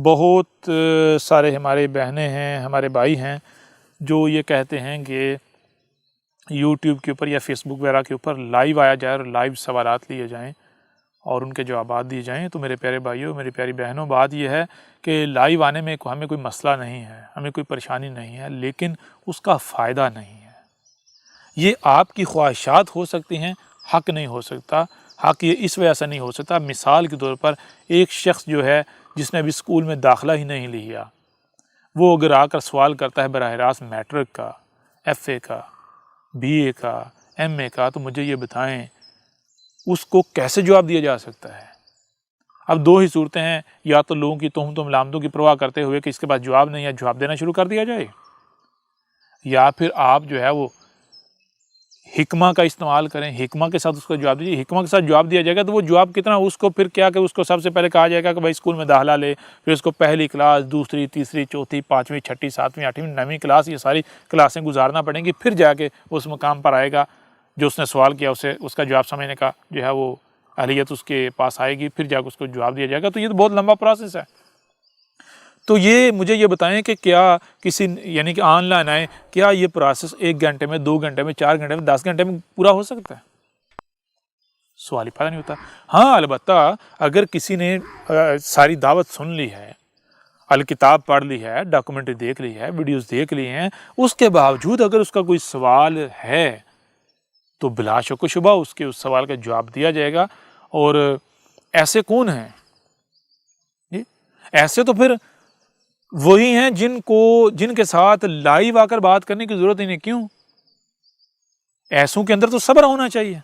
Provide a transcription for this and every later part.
بہت سارے ہمارے بہنیں ہیں، ہمارے بھائی ہیں جو یہ کہتے ہیں کہ یوٹیوب کے اوپر یا فیس بک وغیرہ کے اوپر لائیو آیا جائے اور لائیو سوالات لیے جائیں اور ان کے جوابات دیے جائیں۔ تو میرے پیارے بھائیوں، میری پیاری بہنوں، بات یہ ہے کہ لائیو آنے میں ہمیں کوئی مسئلہ نہیں ہے، ہمیں کوئی پریشانی نہیں ہے، لیکن اس کا فائدہ نہیں ہے۔ یہ آپ کی خواہشات ہو سکتی ہیں، حق نہیں ہو سکتا۔ حق یہ اس وجہ سے نہیں ہو سکتا، مثال کے طور پر ایک شخص جو ہے جس نے ابھی اسکول میں داخلہ ہی نہیں لیا، وہ اگر آ کر سوال کرتا ہے براہ راست میٹرک کا، ایف اے کا، بی اے کا، ایم اے کا، تو مجھے یہ بتائیں اس کو کیسے جواب دیا جا سکتا ہے؟ اب دو ہی صورتیں ہیں، یا تو لوگوں کی تہمتوں ملامتوں کی پرواہ کرتے ہوئے کہ اس کے پاس جواب نہیں ہے، جواب دینا شروع کر دیا جائے، یا پھر آپ جو ہے وہ حکمہ کا استعمال کریں، حکمہ کے ساتھ اس کو جواب دیجیے۔ حکمہ کے ساتھ جواب دیا جائے گا تو وہ جواب کتنا، اس کو پھر کیا کہ اس کو سب سے پہلے کہا جائے گا کہ بھائی اسکول میں داخلہ لے، پھر اس کو پہلی کلاس، دوسری، تیسری، چوتھی، پانچویں، چھٹی، ساتویں، آٹھویں، نویں کلاس، یہ ساری کلاسیں گزارنا پڑیں گی، پھر جا کے اس مقام پر آئے گا جو اس نے سوال کیا، اسے اس کا جواب سمجھنے کا جو ہے وہ اہلیت اس کے پاس آئے گی، پھر جا کے اس کو جواب دیا جائے گا۔ تو یہ تو بہت لمبا پروسیس ہے۔ تو یہ مجھے یہ بتائیں کہ کیا کسی یعنی کہ آن لائن آئے، کیا یہ پروسیس 1 گھنٹے میں، 2 گھنٹے میں، 4 گھنٹے میں، 10 گھنٹے میں پورا ہو سکتا ہے؟ سوال ہی پیدا نہیں ہوتا۔ ہاں البتہ اگر کسی نے ساری دعوت سن لی ہے، الکتاب پڑھ لی ہے، ڈاکومنٹری دیکھ لی ہے، ویڈیوز دیکھ لی ہیں، اس کے باوجود اگر اس کا کوئی سوال ہے تو بلا شک و شبہ اس سوال کا جواب دیا جائے گا۔ اور ایسے کون ہیں؟ ایسے تو پھر وہی ہیں جن کے ساتھ لائیو آ کر بات کرنے کی ضرورت ہی نہیں۔ کیوں؟ ایسوں کے اندر تو صبر ہونا چاہیے،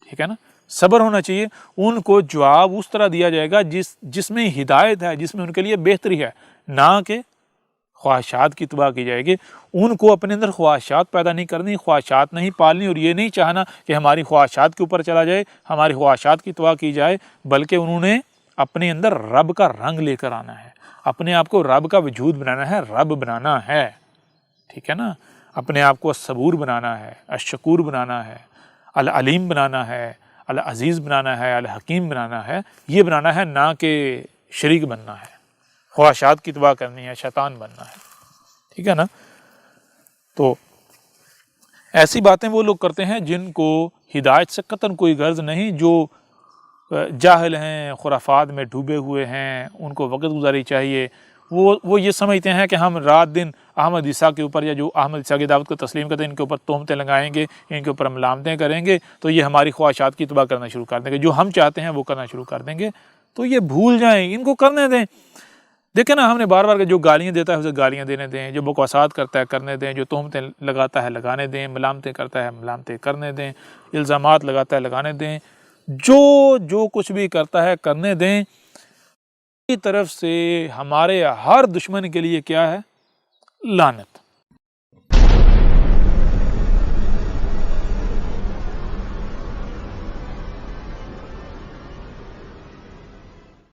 ٹھیک ہے نا، صبر ہونا چاہیے۔ ان کو جواب اس طرح دیا جائے گا جس میں ہدایت ہے، جس میں ان کے لیے بہتری ہے، نہ کہ خواہشات کی اتباع کی جائے گی۔ ان کو اپنے اندر خواہشات پیدا نہیں کرنی، خواہشات نہیں پالنی، اور یہ نہیں چاہنا کہ ہماری خواہشات کے اوپر چلا جائے، ہماری خواہشات کی اتباع کی جائے، بلکہ انہوں نے اپنے اندر رب کا رنگ لے کر آنا ہے، اپنے آپ کو رب کا وجود بنانا ہے، رب بنانا ہے، ٹھیک ہے نا، اپنے آپ کو الصبور بنانا ہے، الشکور بنانا ہے، العلیم بنانا ہے، العزیز بنانا ہے، الحکیم بنانا ہے۔ یہ بنانا ہے، نہ کہ شریک بننا ہے، خواہشات کی اتباع کرنی ہے، شیطان بننا ہے، ٹھیک ہے نا۔ تو ایسی باتیں وہ لوگ کرتے ہیں جن کو ہدایت سے قطعاً کوئی غرض نہیں، جو جاہل ہیں، خرافات میں ڈوبے ہوئے ہیں، ان کو وقت گزاری چاہیے۔ وہ یہ سمجھتے ہیں کہ ہم رات دن احمد عیسیٰ کے اوپر، یا جو احمد عیسیٰ کی دعوت کو تسلیم کرتے ہیں، ان کے اوپر تہمتیں لگائیں گے، ان کے اوپر ملامتیں کریں گے، تو یہ ہماری خواہشات کی اتباع کرنا شروع کر دیں گے، جو ہم چاہتے ہیں وہ کرنا شروع کر دیں گے۔ تو یہ بھول جائیں، ان کو کرنے دیں۔ دیکھیں نا، ہم نے بار بار جو گالیاں دیتا ہے اسے گالیاں دینے دیں، جو بکواسات کرتا ہے کرنے دیں، جو تہمتیں لگاتا ہے لگانے دیں، ملامتیں کرتا ہے ملامتیں کرنے دیں، الزامات لگاتا ہے لگانے دیں، جو کچھ بھی کرتا ہے کرنے دیں۔ کی طرف سے ہمارے ہر دشمن کے لیے کیا ہے؟ لعنت۔